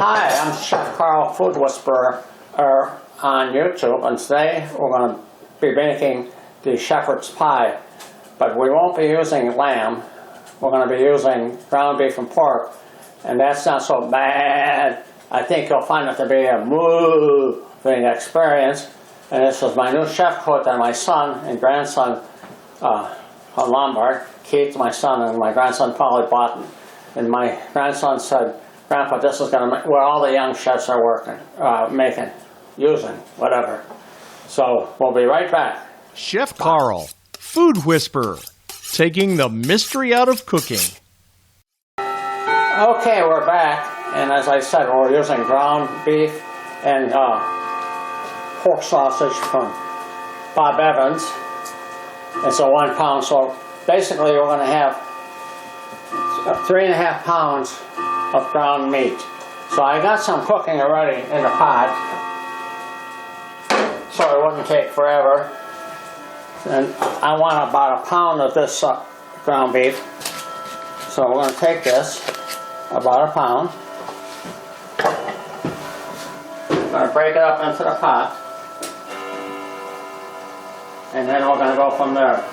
Hi, I'm Chef Carl, Food Whisperer on YouTube, and today we're going to be making the shepherd's pie. But we won't be using lamb, we're going to be using ground beef and pork, and that's not so bad. I think you'll find it to be a moving experience. And this is my new chef coat that my son and grandson, Lombard, Keith, my son, and my grandson probably bought. And my grandson said, "Grandpa, this is going to where all the young chefs are working, using, whatever." So we'll be right back. Chef Carl, Food Whisperer, taking the mystery out of cooking. Okay, we're back, and as I said, we're using ground beef and pork sausage from Bob Evans. It's a 1 pound, so basically we're going to have 3.5 pounds of ground meat. So I got some cooking already in the pot, so it wouldn't take forever. And I want about 1 pound of this ground beef. So we're going to take this, about 1 pound. I'm going to break it up into the pot. And then we're going to go from there.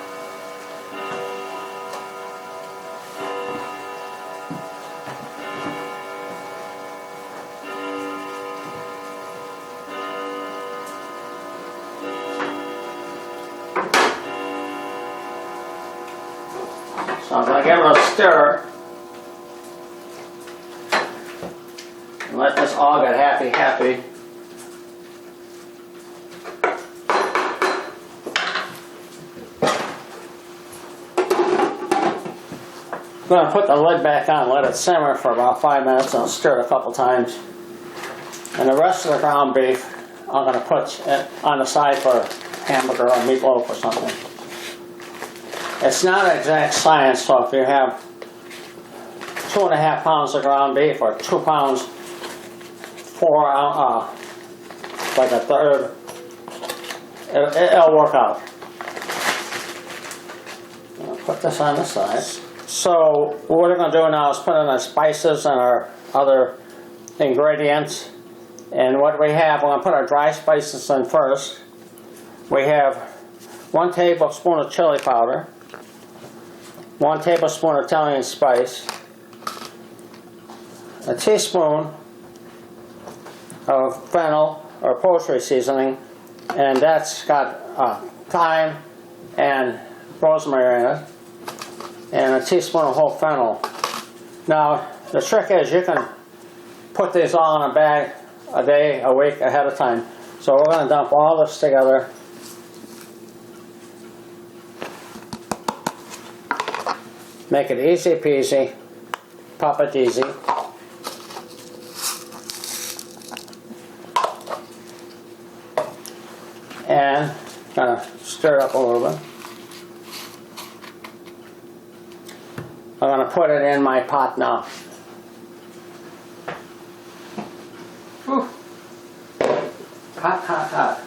So I'm going to give it a stir and let this all get happy. I'm going to put the lid back on, let it simmer for about 5 minutes, and I'll stir it a couple times. And the rest of the ground beef I'm going to put on the side for hamburger or meatloaf or something. It's not an exact science, so if you have 2.5 pounds of ground beef or 2 pounds, like a third, it'll work out. I'll put this on the side. So what we're going to do now is put in our spices and our other ingredients. And what we have, we're going to put our dry spices in first. We have 1 tablespoon of chili powder, 1 tablespoon of Italian spice, a teaspoon of fennel or poultry seasoning, and that's got thyme and rosemary in it, and a teaspoon of whole fennel. Now the trick is you can put these all in a bag a day, a week ahead of time. So we're going to dump all this together. Make it easy peasy, pop it easy. And kind of stir it up a little bit. I'm going to put it in my pot now. Whew. Hot.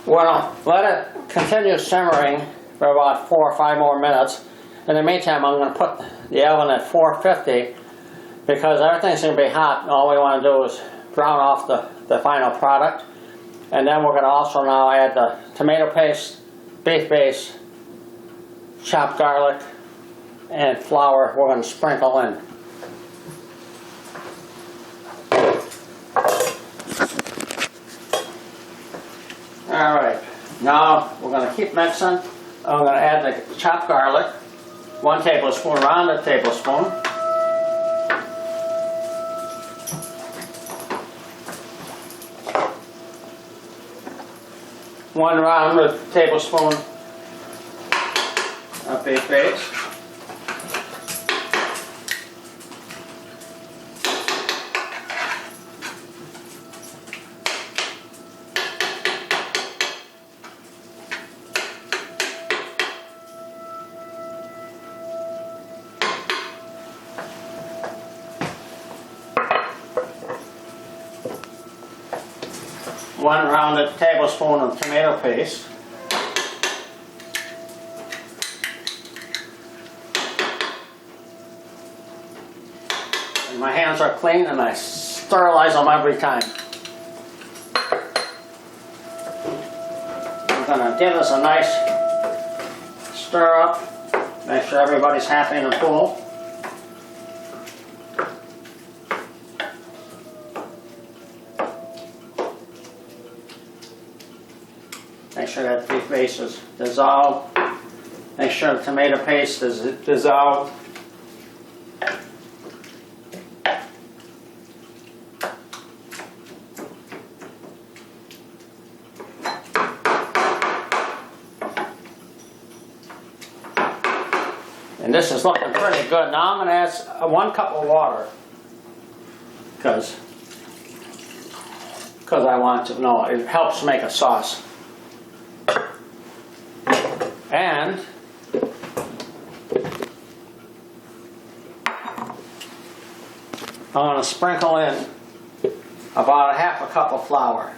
Well, let it continue simmering for about 4 or 5 more minutes. In the meantime, I'm going to put the oven at 450 because everything's going to be hot, and all we want to do is brown off the final product. And then we're going to also now add the tomato paste, beef base, chopped garlic, and flour we're going to sprinkle in. Alright, now we're going to keep mixing. I'm going to add the chopped garlic, 1 tablespoon, rounded tablespoon. One rounded tablespoon of beef base. 1 rounded tablespoon of tomato paste. And my hands are clean and I sterilize them every time. I'm going to give this a nice stir up, make sure everybody's happy in the pool. Make sure that beef base is dissolved. Make sure the tomato paste is dissolved. And this is looking pretty good. Now I'm going to add 1 cup of water because I want to. No, it helps make a sauce. And I'm going to sprinkle in about 1/2 cup of flour.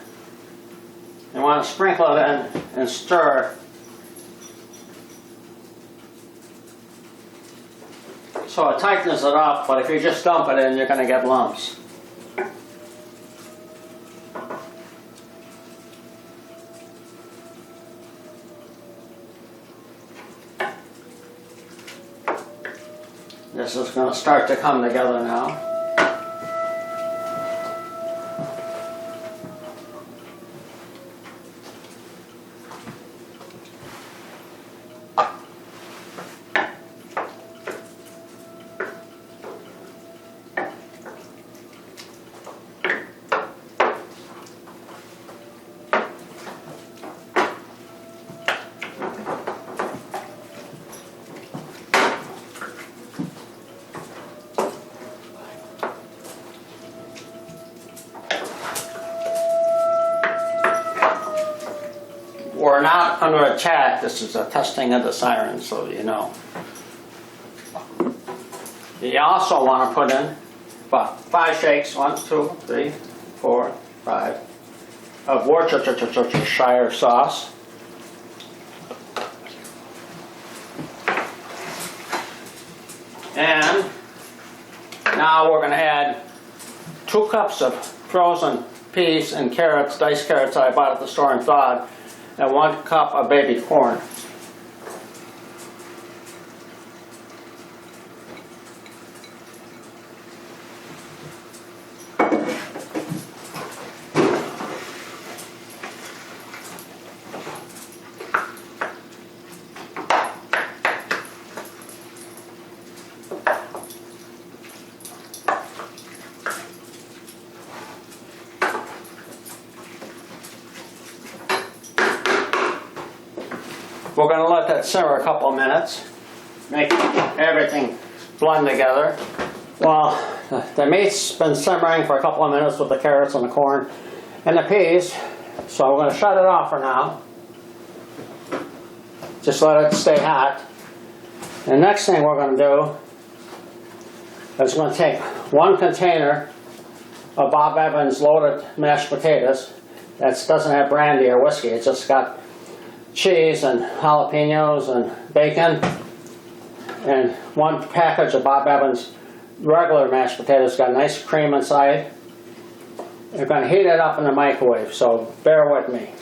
You want to sprinkle it in and stir so it tightens it up, but if you just dump it in, you're going to get lumps. This is going to start to come together now. We're not under attack. This is a testing of the siren, so you know. You also want to put in about 5 shakes, 1, 2, 3, 4, 5, of Worcestershire sauce. And now we're going to add 2 cups of frozen peas and carrots, diced carrots I bought at the store and thawed, and 1 cup of baby corn. We're going to let that simmer a couple of minutes, make everything blend together. Well, the meat's been simmering for a couple of minutes with the carrots and the corn and the peas, so we're going to shut it off for now. Just let it stay hot. The next thing we're going to do is we're going to take 1 container of Bob Evans loaded mashed potatoes. That doesn't have brandy or whiskey, it's just got cheese and jalapenos and bacon, and 1 package of Bob Evans regular mashed potatoes. Got nice cream inside. You're going to heat it up in the microwave, so bear with me.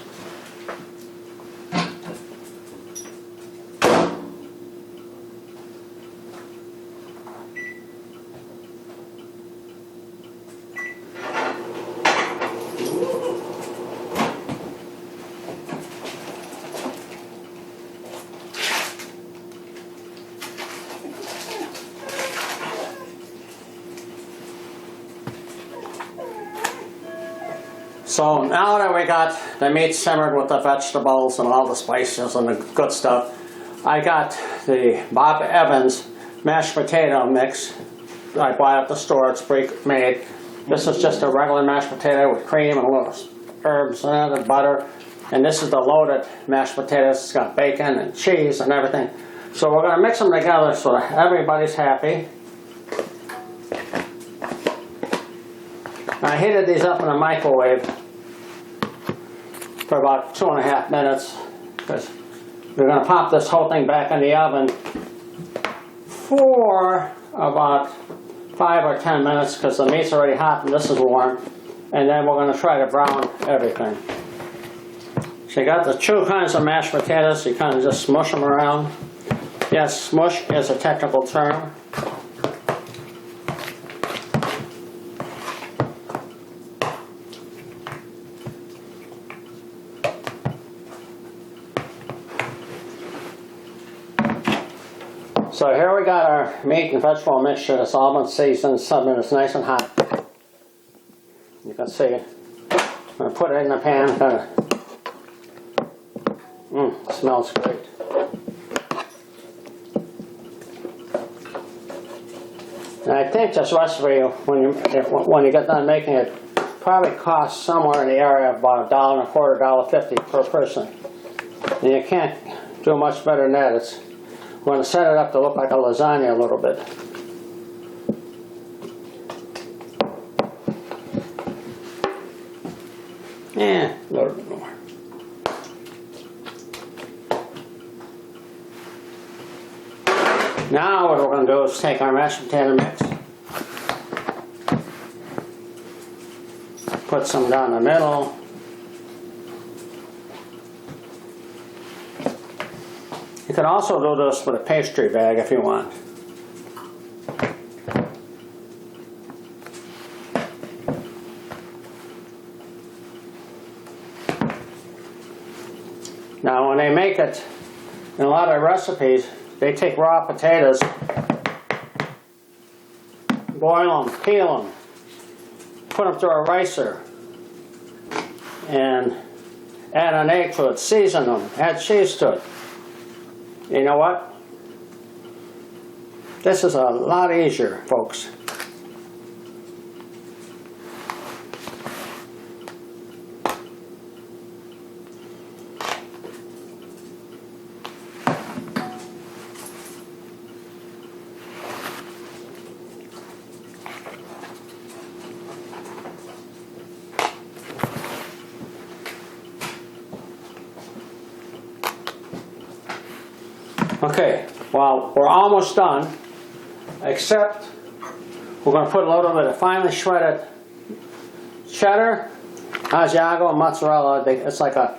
So now that we got the meat simmered with the vegetables and all the spices and the good stuff, I got the Bob Evans mashed potato mix I bought at the store. It's pre-made. This is just a regular mashed potato with cream and a little herbs in it and butter. And this is the loaded mashed potatoes. It's got bacon and cheese and everything. So we're going to mix them together so that everybody's happy. I heated these up in the microwave for about 2.5 minutes, because we're going to pop this whole thing back in the oven for about 5 or 10 minutes, because the meat's already hot and this is warm, and then we're going to try to brown everything. So you got the two kinds of mashed potatoes, you kind of just smush them around. Yes, smush is a technical term. So here we got our meat and vegetable mixture that's all been seasoned, something that's nice and hot. You can see it. I'm going to put it in the pan. It smells great. And I think this recipe, when you get done making it, probably costs somewhere in the area of about $1.25, $1.50 per person. And you can't do much better than that. We're going to set it up to look like a lasagna a little bit. A little bit more. Now what we're going to do is take our mashed potato mix, put some down the middle. You can also do this with a pastry bag if you want. Now when they make it, in a lot of recipes, they take raw potatoes, boil them, peel them, put them through a ricer, and add an egg to it, season them, add cheese to it. You know what? This is a lot easier, folks. Okay, well, we're almost done, except we're going to put a little bit of finely shredded cheddar, Asiago, and mozzarella. It's like a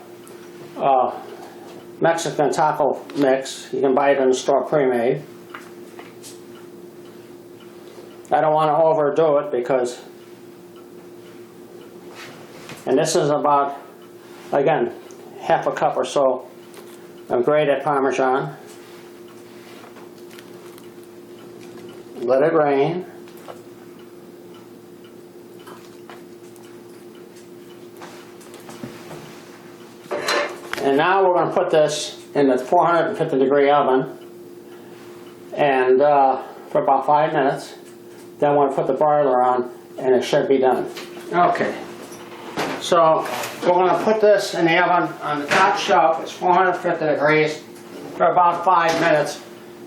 Mexican taco mix. You can buy it in the store pre-made. I don't want to overdo it because, and this is about, again, half a cup or so of grated Parmesan. Let it rain. And now we're going to put this in the 450-degree oven and for about 5 minutes. Then we're going to put the broiler on and it should be done. Okay. So we're going to put this in the oven on the top shelf. It's 450 degrees for about 5 minutes.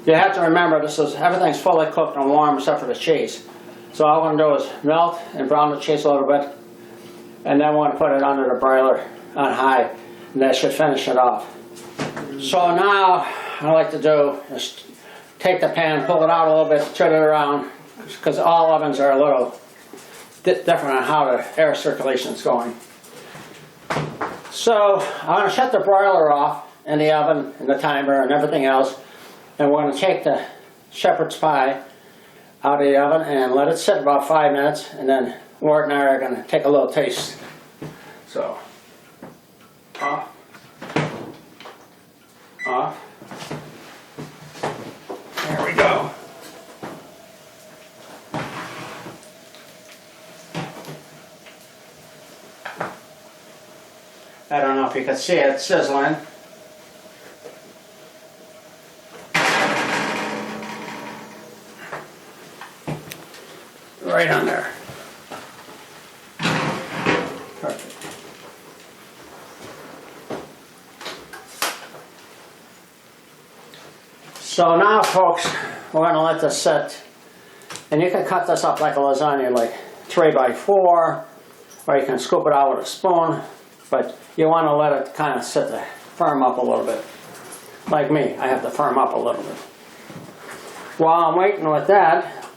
You have to remember everything's fully cooked and warm except for the cheese. So all we're going to do is melt and brown the cheese a little bit, and then we're going to put it under the broiler on high, and that should finish it off. So now what I like to do is take the pan, pull it out a little bit, turn it around, because all ovens are a little different on how the air circulation is going. So I'm going to shut the broiler off in the oven and the timer and everything else. And we're going to take the shepherd's pie out of the oven and let it sit about 5 minutes, and then Ward and I are going to take a little taste. So, off, off. There we go. I don't know if you can see it sizzling. Right on there. Perfect. So now, folks, we're going to let this sit. And you can cut this up like a lasagna, like 3 by 4, or you can scoop it out with a spoon. but you want to let it kind of sit there, firm up a little bit. Like me, I have to firm up a little bit. While I'm waiting with that,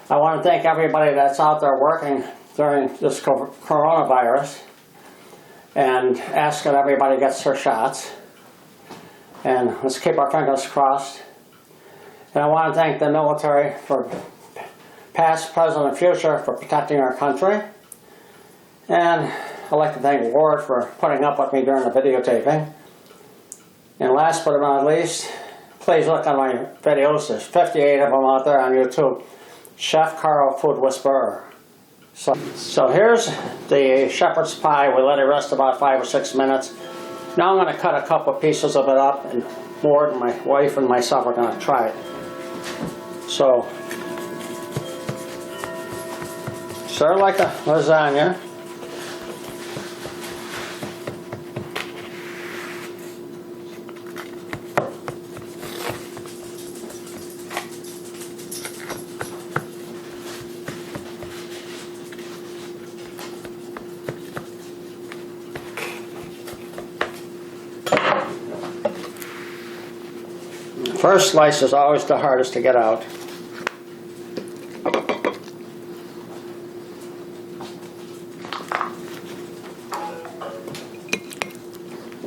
I want to thank everybody that's out there working during this coronavirus and ask that everybody gets their shots. And let's keep our fingers crossed. And I want to thank the military for past, present, and future for protecting our country. And I'd like to thank Ward for putting up with me during the videotaping. And last but not least, please look at my videos. There's 58 of them out there on YouTube. Chef Carl Food Whisperer. So here's the shepherd's pie. We let it rest about 5 or 6 minutes. Now I'm going to cut a couple pieces of it up, and Ward and my wife and myself are going to try it. So, sort of like a lasagna. First slice is always the hardest to get out.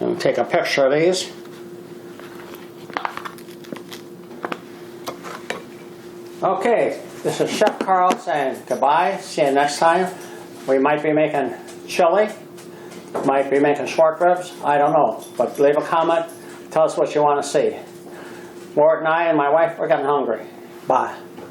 And take a picture of these. Okay, this is Chef Carl saying goodbye. See you next time. We might be making chili, might be making short ribs, I don't know. But leave a comment, tell us what you want to see. Ward and I and my wife, we're getting hungry. Bye.